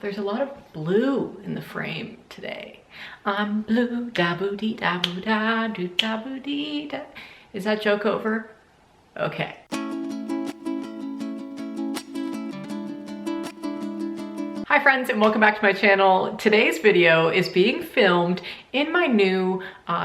There's a lot of blue in the frame today. I'm blue, da boo dee da boo da do da boo dee da. Is that joke over? Okay. Hi friends, and welcome back to my channel. Today's video is being filmed in my new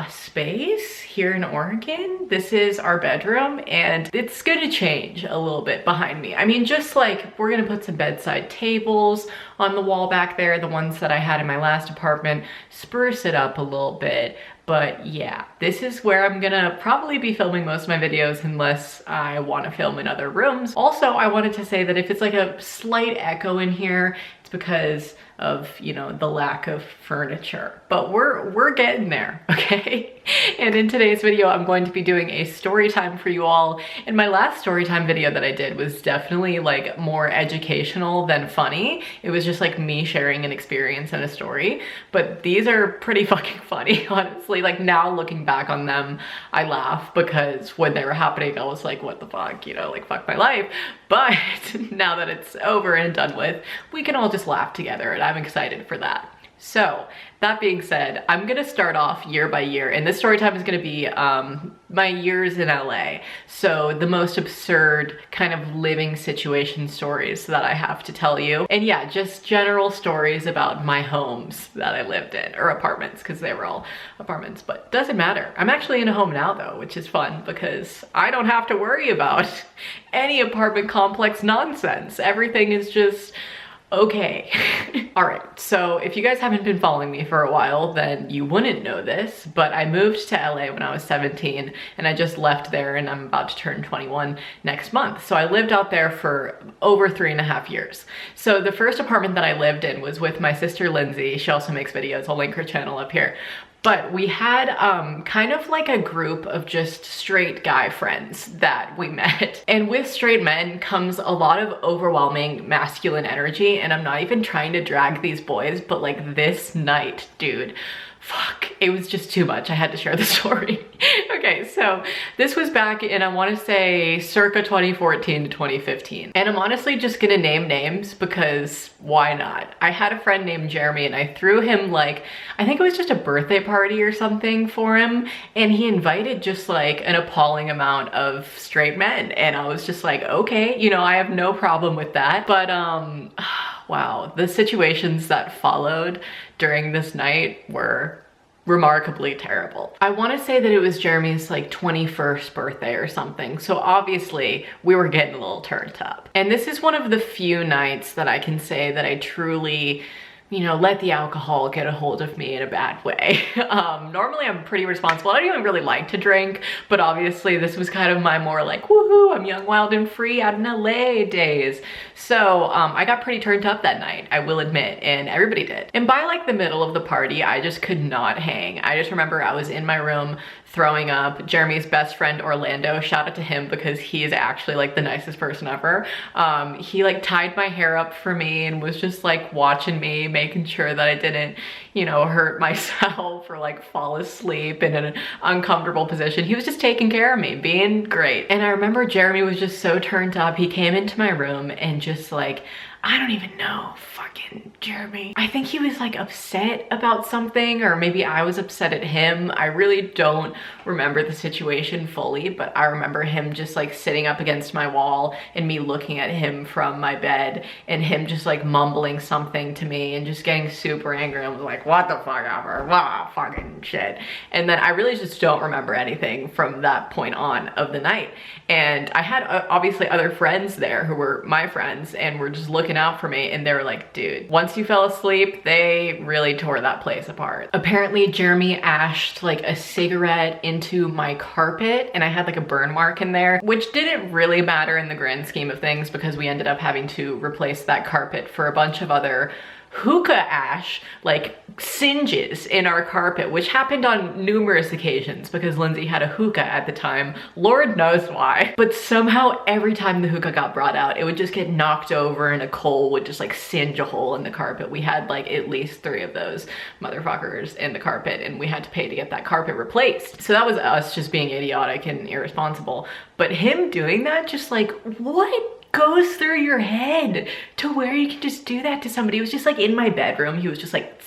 space here in Oregon. This is our bedroom and it's gonna change a little bit behind me. I mean, just like we're gonna put some bedside tables on the wall back there, the ones that I had in my last apartment, spruce it up a little bit. But yeah, this is where I'm gonna probably be filming most of my videos unless I wanna film in other rooms. Also, I wanted to say that if it's like a slight echo in here, it's because of, you know, the lack of furniture. But we're getting there, okay? And in today's video, I'm going to be doing a story time for you all. And my last story time video that I did was definitely like more educational than funny. It was just like me sharing an experience and a story. But these are pretty fucking funny, honestly. Like now looking back on them, I laugh because when they were happening, I was like, what the fuck, you know, like fuck my life. But now that it's over and done with, we can all just laugh together and I'm excited for that. So that being said, I'm gonna start off year by year, and this story time is gonna be my years in LA. So the most absurd kind of living situation stories that I have to tell you. And yeah, just general stories about my homes that I lived in, or apartments, because they were all apartments, but doesn't matter. I'm actually in a home now though, which is fun because I don't have to worry about any apartment complex nonsense. Everything is just okay. All right, so if you guys haven't been following me for a while, then you wouldn't know this, but I moved to LA when I was 17 and I just left there and I'm about to turn 21 next month. So I lived out there for over 3.5 years. So the first apartment that I lived in was with my sister, Lindsay. She also makes videos. I'll link her channel up here. But we had kind of like a group of just straight guy friends that we met. And with straight men comes a lot of overwhelming masculine energy. And I'm not even trying to drag these boys, but like this night, dude, fuck, it was just too much. I had to share the story. Okay, so this was back in, I want to say, circa 2014 to 2015. And I'm honestly just gonna name names because why not? I had a friend named Jeremy and I threw him like, I think it was just a birthday party or something for him. And he invited just like an appalling amount of straight men. And I was just like, okay, you know, I have no problem with that. But wow, the situations that followed during this night were remarkably terrible. I want to say that it was Jeremy's like 21st birthday or something. So obviously we were getting a little turned up. And this is one of the few nights that I can say that I truly, you know, let the alcohol get a hold of me in a bad way. Normally I'm pretty responsible. I don't even really like to drink, but obviously this was kind of my more like, woohoo, I'm young, wild, and free out in LA days. So I got pretty turned up that night, I will admit, and everybody did. And by like the middle of the party, I just could not hang. I just remember I was in my room throwing up. Jeremy's best friend, Orlando, shout out to him because he is actually like the nicest person ever. He like tied my hair up for me and was just like watching me, making sure that I didn't, you know, hurt myself or like fall asleep in an uncomfortable position. He was just taking care of me, being great. And I remember Jeremy was just so turned up. He came into my room and just like, I don't even know, fucking Jeremy. I think he was like upset about something, or maybe I was upset at him. I really don't remember the situation fully, but I remember him just like sitting up against my wall and me looking at him from my bed and him just like mumbling something to me and just getting super angry. I was like, what the fuck ever, wow, fucking shit. And then I really just don't remember anything from that point on of the night. And I had obviously other friends there who were my friends and were just looking out for me, and they were like, dude, once you fell asleep, they really tore that place apart. Apparently Jeremy ashed like a cigarette into my carpet and I had like a burn mark in there, which didn't really matter in the grand scheme of things because we ended up having to replace that carpet for a bunch of other hookah ash, like singes in our carpet, which happened on numerous occasions because Lindsay had a hookah at the time. Lord knows why. But somehow every time the hookah got brought out, it would just get knocked over and a coal would just like singe a hole in the carpet. We had like at least 3 of those motherfuckers in the carpet and we had to pay to get that carpet replaced. So that was us just being idiotic and irresponsible. But him doing that, just like, what goes through your head to where you can just do that to somebody? It was just like in my bedroom. He was just like,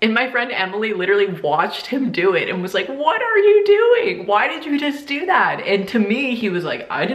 and my friend Emily literally watched him do it and was like, what are you doing? Why did you just do that? And to me, he was like, I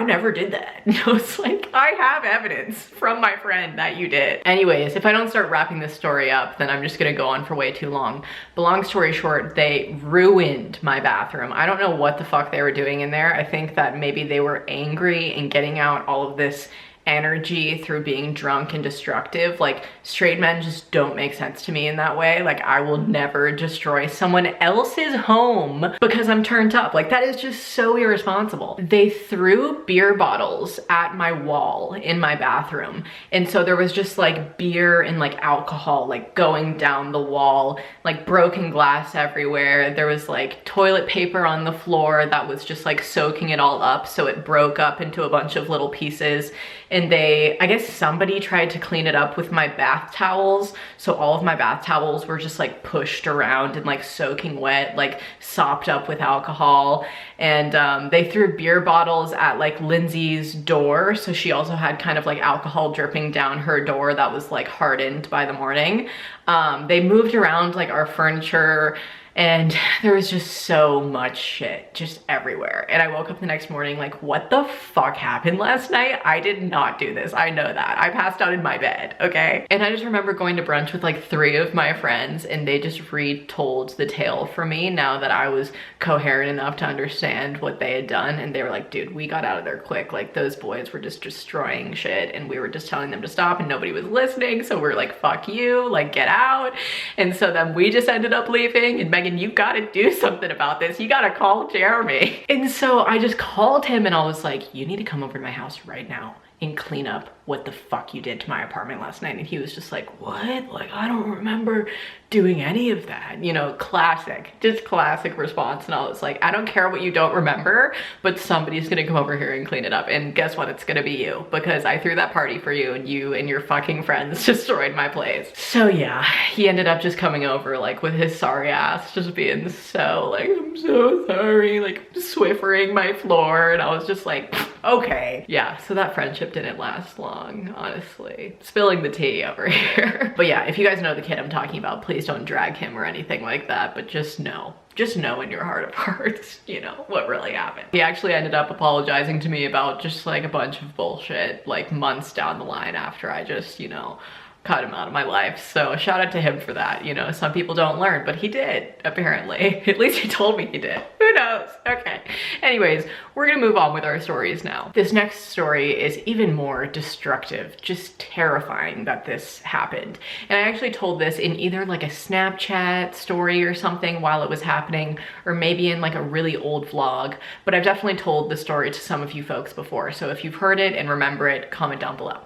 never did that. And I was like, I have evidence from my friend that you did. Anyways, if I don't start wrapping this story up, then I'm just gonna go on for way too long. But long story short, they ruined my bathroom. I don't know what the fuck they were doing in there. I think that maybe they were angry and getting out all of this energy through being drunk and destructive. Like, straight men just don't make sense to me in that way. Like, I will never destroy someone else's home because I'm turned up. Like, that is just so irresponsible. They threw beer bottles at my wall in my bathroom, and so there was just like beer and like alcohol like going down the wall, like broken glass everywhere. There was like toilet paper on the floor that was just like soaking it all up, so it broke up into a bunch of little pieces. And I guess somebody tried to clean it up with my bath towels. So all of my bath towels were just like pushed around and like soaking wet, like sopped up with alcohol. And they threw beer bottles at like Lindsay's door. So she also had kind of like alcohol dripping down her door that was like hardened by the morning. They moved around like our furniture, and there was just so much shit just everywhere. And I woke up the next morning like, what the fuck happened last night? I did not do this. I know that. I passed out in my bed, okay? And I just remember going to brunch with like 3 of my friends, and they just retold the tale for me now that I was coherent enough to understand what they had done. And they were like, dude, we got out of there quick. Like, those boys were just destroying shit, and we were just telling them to stop, and nobody was listening. So we're like, fuck you, like, get out. And so then we just ended up leaving, and Megan, you gotta do something about this. You gotta call Jeremy. And so I just called him and I was like, you need to come over to my house right now and clean up what the fuck you did to my apartment last night. And he was just like, what? Like, I don't remember doing any of that. You know, classic, just classic response. And I was like, I don't care what you don't remember, but somebody's gonna come over here and clean it up. And guess what? It's gonna be you, because I threw that party for you, and you and your fucking friends destroyed my place. So yeah, he ended up just coming over like with his sorry ass, just being so like, I'm so sorry, like swiffering my floor. And I was just like, okay. Yeah, so that friendship didn't last long, honestly. Spilling the tea over here. But yeah, if you guys know the kid I'm talking about, please don't drag him or anything like that, but just know in your heart of hearts, you know, what really happened. He actually ended up apologizing to me about just like a bunch of bullshit like months down the line after I just, you know, cut him out of my life. So shout out to him for that. You know, some people don't learn, but he did, apparently. At least he told me he did. Who knows? Okay. Anyways, we're gonna move on with our stories now. This next story is even more destructive, just terrifying that this happened. And I actually told this in either like a Snapchat story or something while it was happening, or maybe in like a really old vlog, but I've definitely told the story to some of you folks before. So if you've heard it and remember it, comment down below.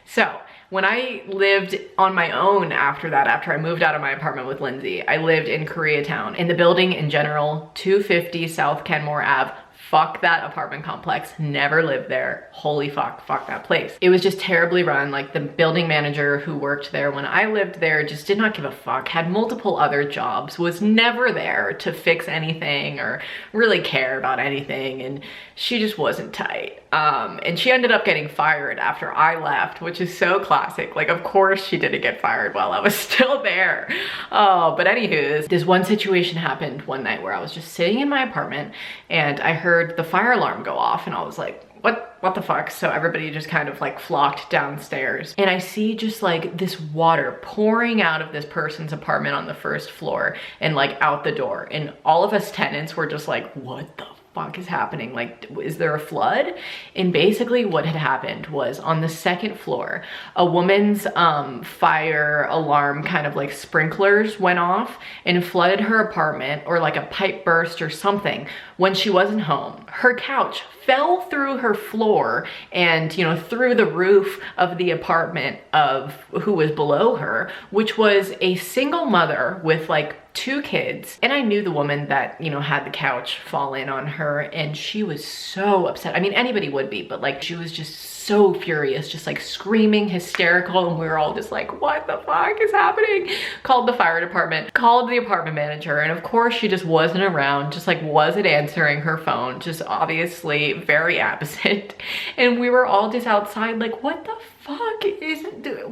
So when I lived on my own after that, after I moved out of my apartment with Lindsay, I lived in Koreatown. In the building in general, 250 South Kenmore Ave. Fuck that apartment complex, never lived there. Holy fuck that place. It was just terribly run. Like, the building manager who worked there when I lived there just did not give a fuck, had multiple other jobs, was never there to fix anything or really care about anything, and she just wasn't tight. And she ended up getting fired after I left, which is so classic. Like, of course she didn't get fired while I was still there. Oh, but anywho, this one situation happened one night where I was just sitting in my apartment and I heard the fire alarm go off, and I was like, what the fuck? So everybody just kind of like flocked downstairs, and I see just like this water pouring out of this person's apartment on the first floor and like out the door. And all of us tenants were just like, what the fuck is happening? Like, is there a flood? And basically what had happened was, on the second floor, a woman's fire alarm kind of like sprinklers went off and flooded her apartment, or like a pipe burst or something when she wasn't home. Her couch fell through her floor and, you know, through the roof of the apartment of who was below her, which was a single mother with like 2 kids, and I knew the woman that, you know, had the couch fall in on her, and she was so upset. I mean, anybody would be, but like she was just so furious, just like screaming, hysterical, and we were all just like, what the fuck is happening? Called the fire department, called the apartment manager, and of course she just wasn't around, just like wasn't answering her phone, just obviously very absent. And we were all just outside like, what the fuck is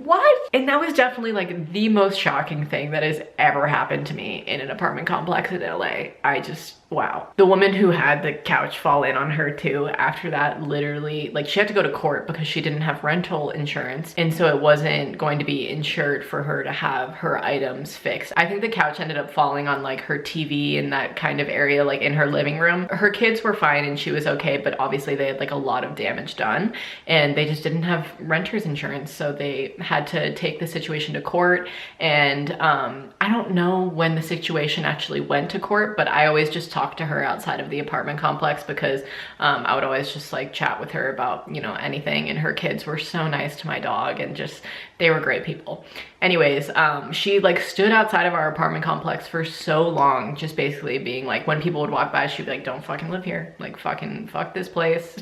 what? And that was definitely like the most shocking thing that has ever happened to me in an apartment complex in LA. I just, wow. The woman who had the couch fall in on her too, after that, literally, like she had to go to court because she didn't have rental insurance, and so it wasn't going to be insured for her to have her items fixed. I think the couch ended up falling on like her TV in that kind of area, like in her living room. Her kids were fine and she was okay, but obviously they had like a lot of damage done, and they just didn't have renter's insurance, so they had to take the situation to court. And I don't know when the situation actually went to court, but I always just talked to her outside of the apartment complex because I would always just like chat with her about, you know, anything, and her kids were so nice to my dog, and just, they were great people. Anyways, she like stood outside of our apartment complex for so long, just basically being like, when people would walk by, she'd be like, don't fucking live here, like fucking fuck this place.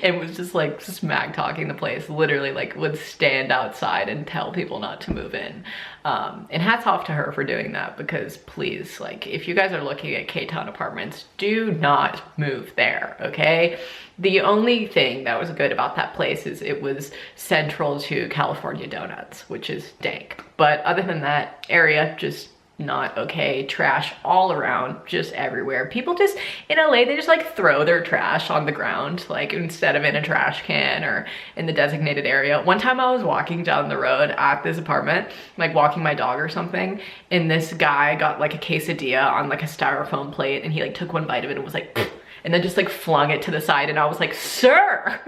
And was just like smack talking the place, literally like would stand outside and tell people not to move in. And hats off to her for doing that, because please, like if you guys are looking at Koreatown apartments, do not move there, okay? The only thing that was good about that place is it was central to California donuts, which is dank. But other than that, area just not okay. Trash all around, just everywhere. People just, in LA, they just like throw their trash on the ground, like instead of in a trash can or in the designated area. One time I was walking down the road at this apartment, like walking my dog or something, and this guy got like a quesadilla on like a styrofoam plate, and he like took one bite of it and was like, and then just like flung it to the side, and I was like, sir,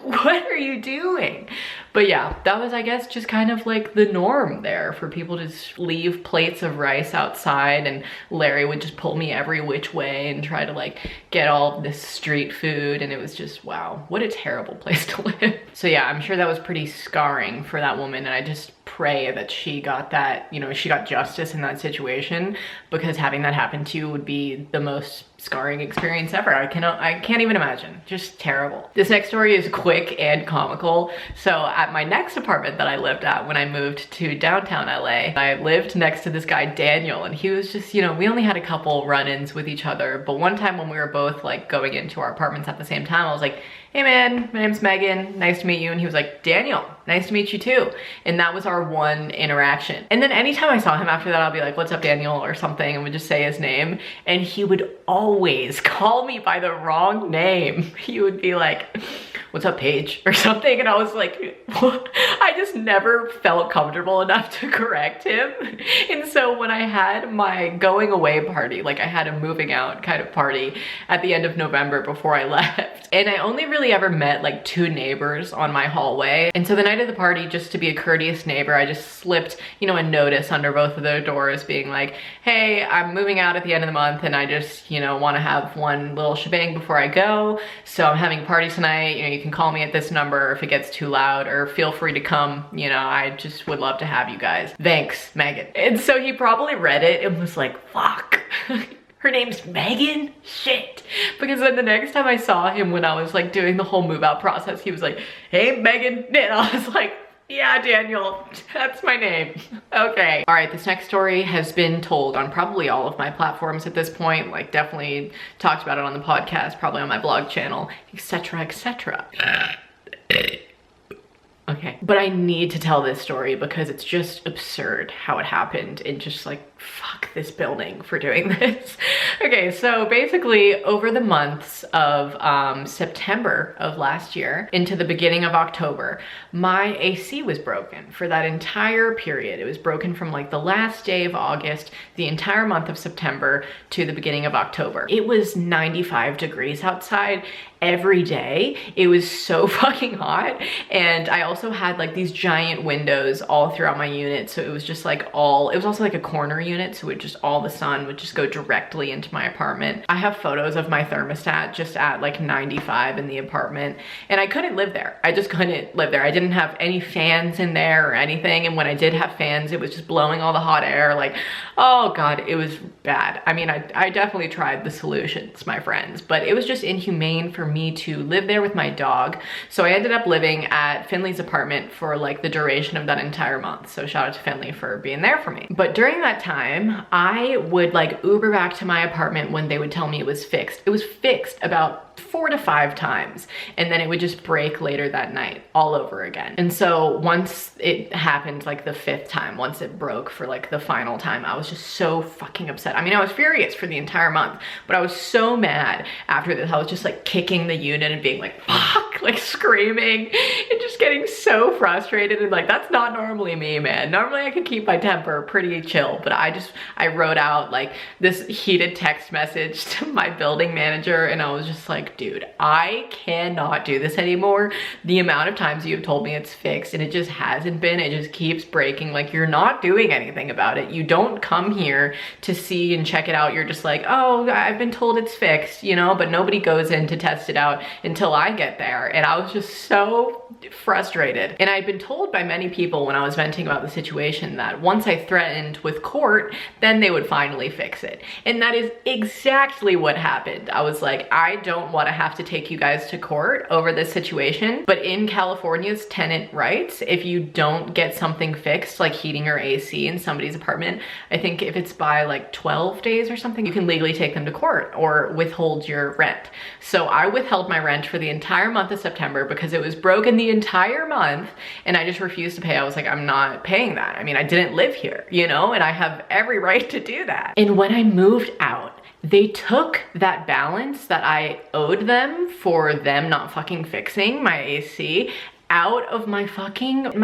what are you doing? But yeah, that was, I guess, just kind of like the norm there for people to just leave plates of rice outside, and Larry would just pull me every which way and try to like get all this street food, and it was just, wow, what a terrible place to live. So yeah, I'm sure that was pretty scarring for that woman, and I just pray that she got that, you know, she got justice in that situation, because having that happen to you would be the most scarring experience ever. I can't even imagine. Just terrible. This next story is quick and comical. So at my next apartment that I lived at when I moved to downtown LA, I lived next to this guy Daniel, and he was just, you know, we only had a couple run-ins with each other, but one time when we were both like going into our apartments at the same time, I was like, hey man, my name's Megan, nice to meet you. And he was like, Daniel, nice to meet you too. And that was our one interaction. And then anytime I saw him after that, I'll be like, what's up, Daniel, or something, and would just say his name. And he would always call me by the wrong name. He would be like, what's up, Paige, or something. And I was like, what? I just never felt comfortable enough to correct him. And so when I had my going away party, like I had a moving out kind of party at the end of November before I left, and I only really ever met like 2 neighbors on my hallway. And so the night of the party, just to be a courteous neighbor, I just slipped, you know, a notice under both of their doors being like, hey, I'm moving out at the end of the month, and I just, you know, want to have one little shebang before I go. So I'm having a party tonight, you know, you can call me at this number if it gets too loud, or feel free to come, you know, I just would love to have you guys. Thanks, Megan. And so he probably read it and was like, fuck. Her name's Megan? Shit. Because then the next time I saw him when I was like doing the whole move out process, he was like, hey, Megan. And I was like, yeah, Daniel, that's my name. Okay. All right, this next story has been told on probably all of my platforms at this point, like definitely talked about it on the podcast, probably on my blog channel, etc., etc. Okay, but I need to tell this story because it's just absurd how it happened, and just like, fuck this building for doing this. Okay, so basically over the months of September of last year into the beginning of October, my AC was broken for that entire period. It was broken from like the last day of August, the entire month of September, to the beginning of October. It was 95 degrees outside every day. It was so fucking hot. And I also had like these giant windows all throughout my unit, so it was just like it was also like a corner unit. unit, so all the sun would just go directly into my apartment. I have photos of my thermostat just at like 95 in the apartment, and I couldn't live there. I just couldn't live there. I didn't have any fans in there or anything, and when I did have fans, it was just blowing all the hot air. Like, oh God, it was bad. I mean, I definitely tried the solutions, my friends, but it was just inhumane for me to live there with my dog. So I ended up living at Finley's apartment for like the duration of that entire month. So shout out to Finley for being there for me. But during that time, I would like Uber back to my apartment when they would tell me it was fixed. It was fixed about 4 to 5 times, and then it would just break later that night all over again. And so once it happened, like the 5th time, once it broke for like the final time, I was just so fucking upset. I mean, I was furious for the entire month, but I was so mad after this. I was just like kicking the unit and being like, fuck, like screaming and just getting so frustrated. And like, that's not normally me, man. Normally I can keep my temper pretty chill, but I wrote out like this heated text message to my building manager, and I was just like, dude, I cannot do this anymore. The amount of times you've told me it's fixed and it just hasn't been, it just keeps breaking. Like, you're not doing anything about it. You don't come here to see and check it out. You're just like, oh, I've been told it's fixed, you know, but nobody goes in to test it out until I get there. And I was just so frustrated. And I'd been told by many people when I was venting about the situation that once I threatened with court, then they would finally fix it. And that is exactly what happened. I was like, I don't want to have to take you guys to court over this situation, but in California's tenant rights, if you don't get something fixed, like heating or AC in somebody's apartment, I think if it's by like 12 days or something, you can legally take them to court or withhold your rent. So I withheld my rent for the entire month of September because it was broken the entire month, and I just refused to pay. I was like, I'm not paying that. I mean, I didn't live here, you know, and I have every right to do that. And when I moved out, they took that balance that I owed them for them not fucking fixing my AC out of my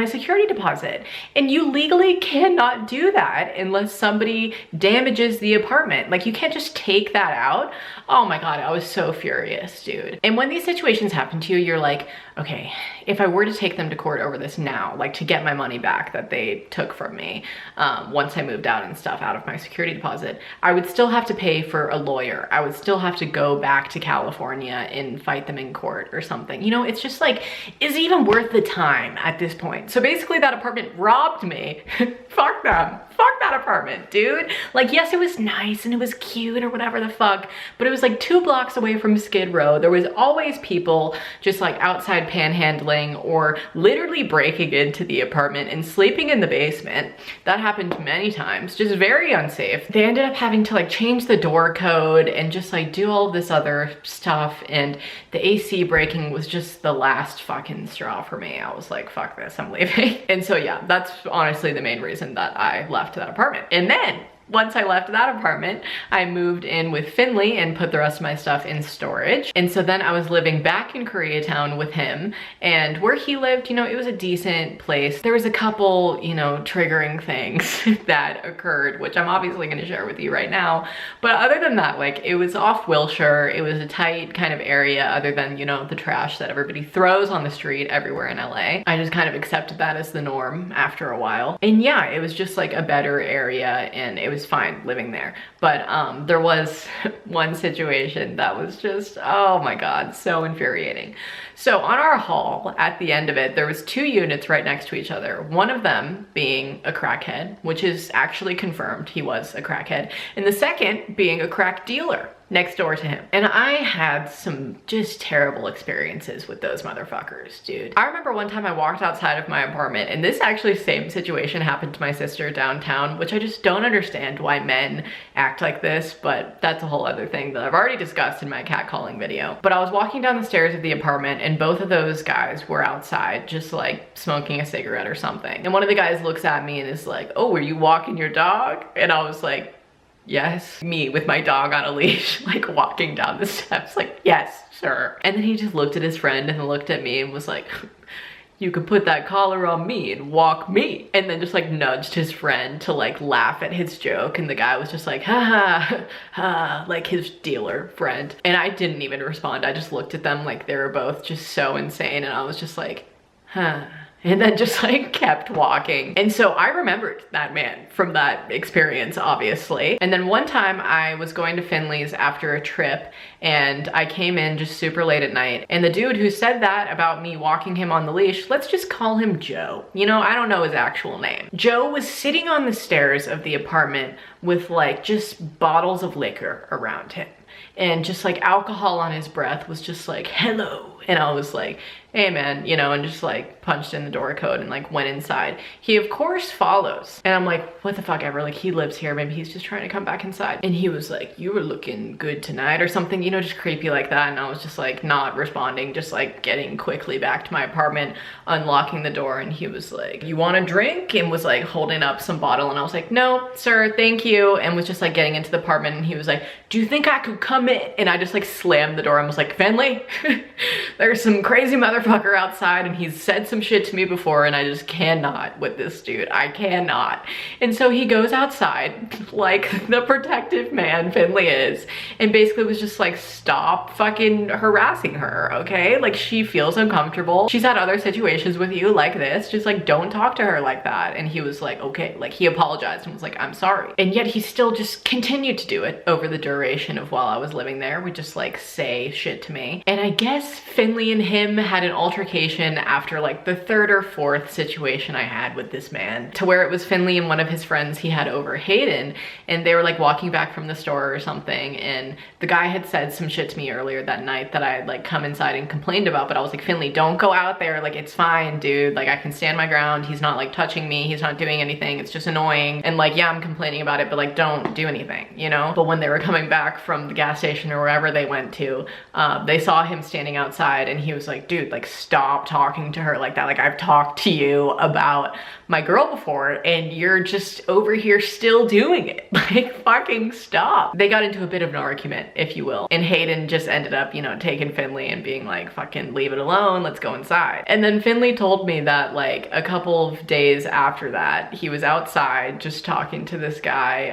security deposit. And you legally cannot do that unless somebody damages the apartment. Like, you can't just take that out. Oh my God, I was so furious, dude. And when these situations happen to you, you're like, okay, if I were to take them to court over this now, like to get my money back that they took from me once I moved out and stuff out of my security deposit, I would still have to pay for a lawyer. I would still have to go back to California and fight them in court or something. You know, it's just like, is it even worth the time at this point? So basically that apartment robbed me. Fuck them. Fuck that apartment, dude. Like, yes, it was nice and it was cute or whatever the fuck, but it was like 2 blocks away from Skid Row. There was always people just like outside panhandling or literally breaking into the apartment and sleeping in the basement. That happened many times, just very unsafe. They ended up having to like change the door code and just like do all this other stuff, and the AC breaking was just the last fucking straw for me. I was like, fuck this, I'm leaving. And so yeah, that's honestly the main reason that I left that apartment. And then once I left that apartment, I moved in with Finley and put the rest of my stuff in storage. And so then I was living back in Koreatown with him, and where he lived, you know, it was a decent place. There was a couple, you know, triggering things that occurred, which I'm obviously gonna share with you right now. But other than that, like, it was off Wilshire. It was a tight kind of area, other than, you know, the trash that everybody throws on the street everywhere in LA. I just kind of accepted that as the norm after a while. And yeah, it was just like a better area, and it was fine living there. But there was one situation that was just, oh my God, so infuriating. So on our hall, at the end of it, there was 2 units right next to each other. One of them being a crackhead, which is actually confirmed, he was a crackhead. And the second being a crack dealer next door to him. And I had some just terrible experiences with those motherfuckers, dude. I remember one time I walked outside of my apartment, and this actually same situation happened to my sister downtown, which I just don't understand why men act like this, but that's a whole other thing that I've already discussed in my catcalling video. But I was walking down the stairs of the apartment, and both of those guys were outside just like smoking a cigarette or something. And one of the guys looks at me and is like, oh, were you walking your dog? And I was like, yes. Me with my dog on a leash, like walking down the steps, like, yes, sir. And then he just looked at his friend and then looked at me and was like, you could put that collar on me and walk me. And then just like nudged his friend to like laugh at his joke. And the guy was just like, ha ha, ha, like his dealer friend. And I didn't even respond. I just looked at them like they were both just so insane. And I was just like, huh. and then just like kept walking. And so I remembered that man from that experience, obviously. And then one time I was going to Finleys after a trip, and I came in just super late at night, and the dude who said that about me walking him on the leash, let's just call him Joe. You know, I don't know his actual name. Joe was sitting on the stairs of the apartment with like just bottles of liquor around him, and just like alcohol on his breath, was just like, hello. And I was like, hey man, you know, and just like punched in the door code and like went inside. He of course follows, and I'm like, what the fuck ever, like he lives here, maybe he's just trying to come back inside. And he was like, you were looking good tonight or something, you know, just creepy like that. And I was just like not responding, just like getting quickly back to my apartment, unlocking the door. And he was like, you want a drink? And was like holding up some bottle, and I was like, no sir, thank you. And was just like getting into the apartment, and he was like, do you think I could come in? And I just like slammed the door and was like, Finley, there's some crazy motherfucker outside, and he's said some shit to me before, and I just cannot with this dude. I cannot. And so he goes outside like the protective man Finley is, and basically was just like, stop fucking harassing her, okay? Like she feels uncomfortable. She's had other situations with you like this. Just like don't talk to her like that. And he was like, okay, like he apologized and was like, I'm sorry. And yet he still just continued to do it over the duration of while I was living there. Would just like say shit to me. And I guess Finley and him had an altercation after like the third or fourth situation I had with this man, to where it was Finley and one of his friends he had over, Hayden, and they were like walking back from the store or something, and the guy had said some shit to me earlier that night that I had like come inside and complained about. But I was like, Finley, don't go out there, like it's fine dude, like I can stand my ground, he's not like touching me, he's not doing anything, it's just annoying, and like yeah, I'm complaining about it, but like don't do anything, you know? But when they were coming back from the gas station or wherever they went to, they saw him standing outside, and he was like, dude, like stop talking to her like that, like I've talked to you about my girl before and you're just over here still doing it, like fucking stop. They got into a bit of an argument, if you will, and Hayden just ended up, you know, taking Finley and being like, fucking leave it alone, let's go inside. And then Finley told me that like a couple of days after that, he was outside just talking to this guy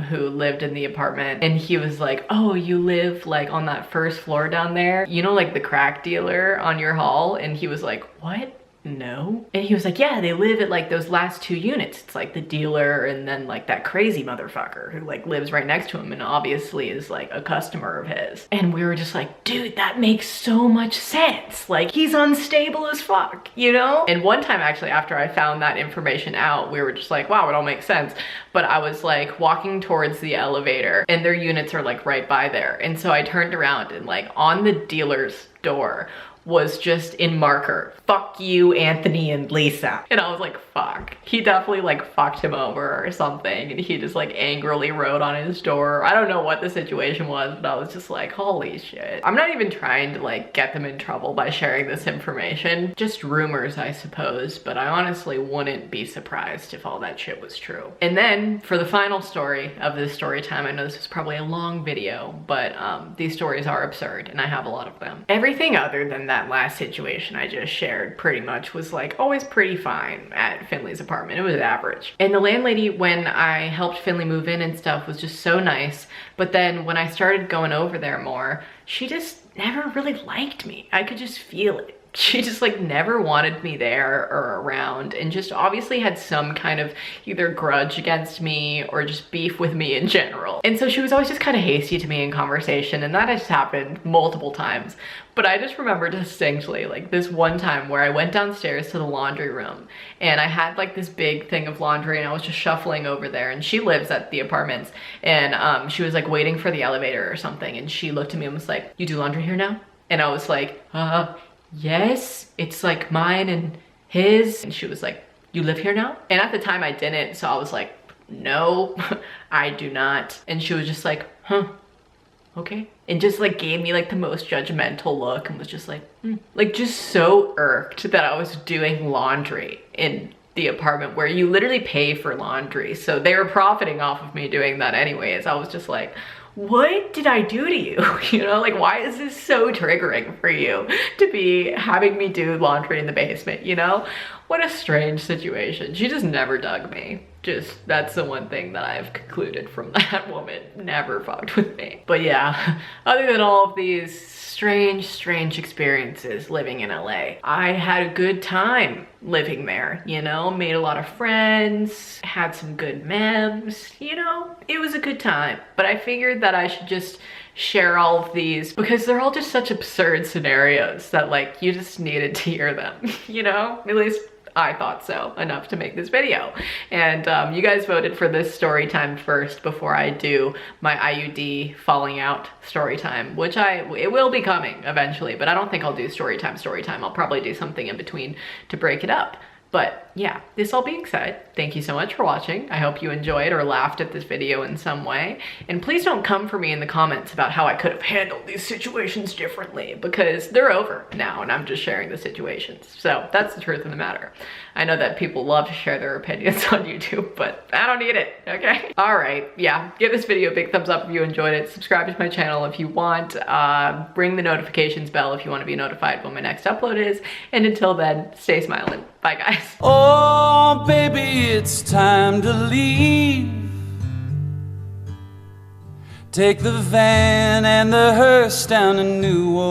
who lived in the apartment, and he was like, oh, you live like on that first floor down there, you know, like the crack dealer on your hall? And he was like, what? No. And he was like, yeah, they live at like those last two units. It's like the dealer and then like that crazy motherfucker who like lives right next to him and obviously is like a customer of his. And we were just like, dude, that makes so much sense. Like he's unstable as fuck, you know? And one time actually, after I found that information out, we were just like, wow, it all makes sense. But I was like walking towards the elevator and their units are like right by there. And so I turned around and like on the dealer's door was just in marker, fuck you, Anthony and Lisa. And I was like, fuck. He definitely like fucked him over or something, and he just like angrily wrote on his door. I don't know what the situation was, but I was just like, holy shit. I'm not even trying to like get them in trouble by sharing this information. Just rumors, I suppose, but I honestly wouldn't be surprised if all that shit was true. And then for the final story of this story time, I know this was probably a long video, but these stories are absurd and I have a lot of them. Everything other than that last situation I just shared pretty much was like always pretty fine at Finley's apartment. It was average. And the landlady, when I helped Finley move in and stuff, was just so nice. But then when I started going over there more, she just never really liked me. I could just feel it. She just like never wanted me there or around, and just obviously had some kind of either grudge against me or just beef with me in general. And so she was always just kind of hasty to me in conversation, and that has happened multiple times. But I just remember distinctly like this one time where I went downstairs to the laundry room and I had like this big thing of laundry and I was just shuffling over there, and she lives at the apartments, and she was like waiting for the elevator or something, and she looked at me and was like, you do laundry here now? And I was like, yes, it's like mine and his. And she was like, you live here now? And at the time I didn't, so I was like, no, I do not. And she was just like, huh, okay. And just like gave me like the most judgmental look and was just like, like just so irked that I was doing laundry in the apartment where you literally pay for laundry. So they were profiting off of me doing that anyways. I was just like, what did I do to you? You know, like why is this so triggering for you to be having me do laundry in the basement, you know? What a strange situation. She just never dug me. Just, that's the one thing that I've concluded from that woman. Never fucked with me. But yeah, other than all of these strange experiences living in LA, I had a good time living there, you know, made a lot of friends, had some good memes, you know, it was a good time. But I figured that I should just share all of these because they're all just such absurd scenarios that like you just needed to hear them, you know, at least I thought so, enough to make this video. And you guys voted for this story time first before I do my IUD falling out story time, which it will be coming eventually, but I don't think I'll do story time. I'll probably do something in between to break it up. But yeah, this all being said, thank you so much for watching. I hope you enjoyed or laughed at this video in some way. And please don't come for me in the comments about how I could have handled these situations differently, because they're over now and I'm just sharing the situations. So that's the truth of the matter. I know that people love to share their opinions on YouTube, but I don't need it, okay? All right, yeah, give this video a big thumbs up if you enjoyed it. Subscribe to my channel if you want. Ring the notifications bell if you want to be notified when my next upload is. And until then, stay smiling. Bye, guys. Oh, baby, it's time to leave. Take the van and the hearse down to New Orleans.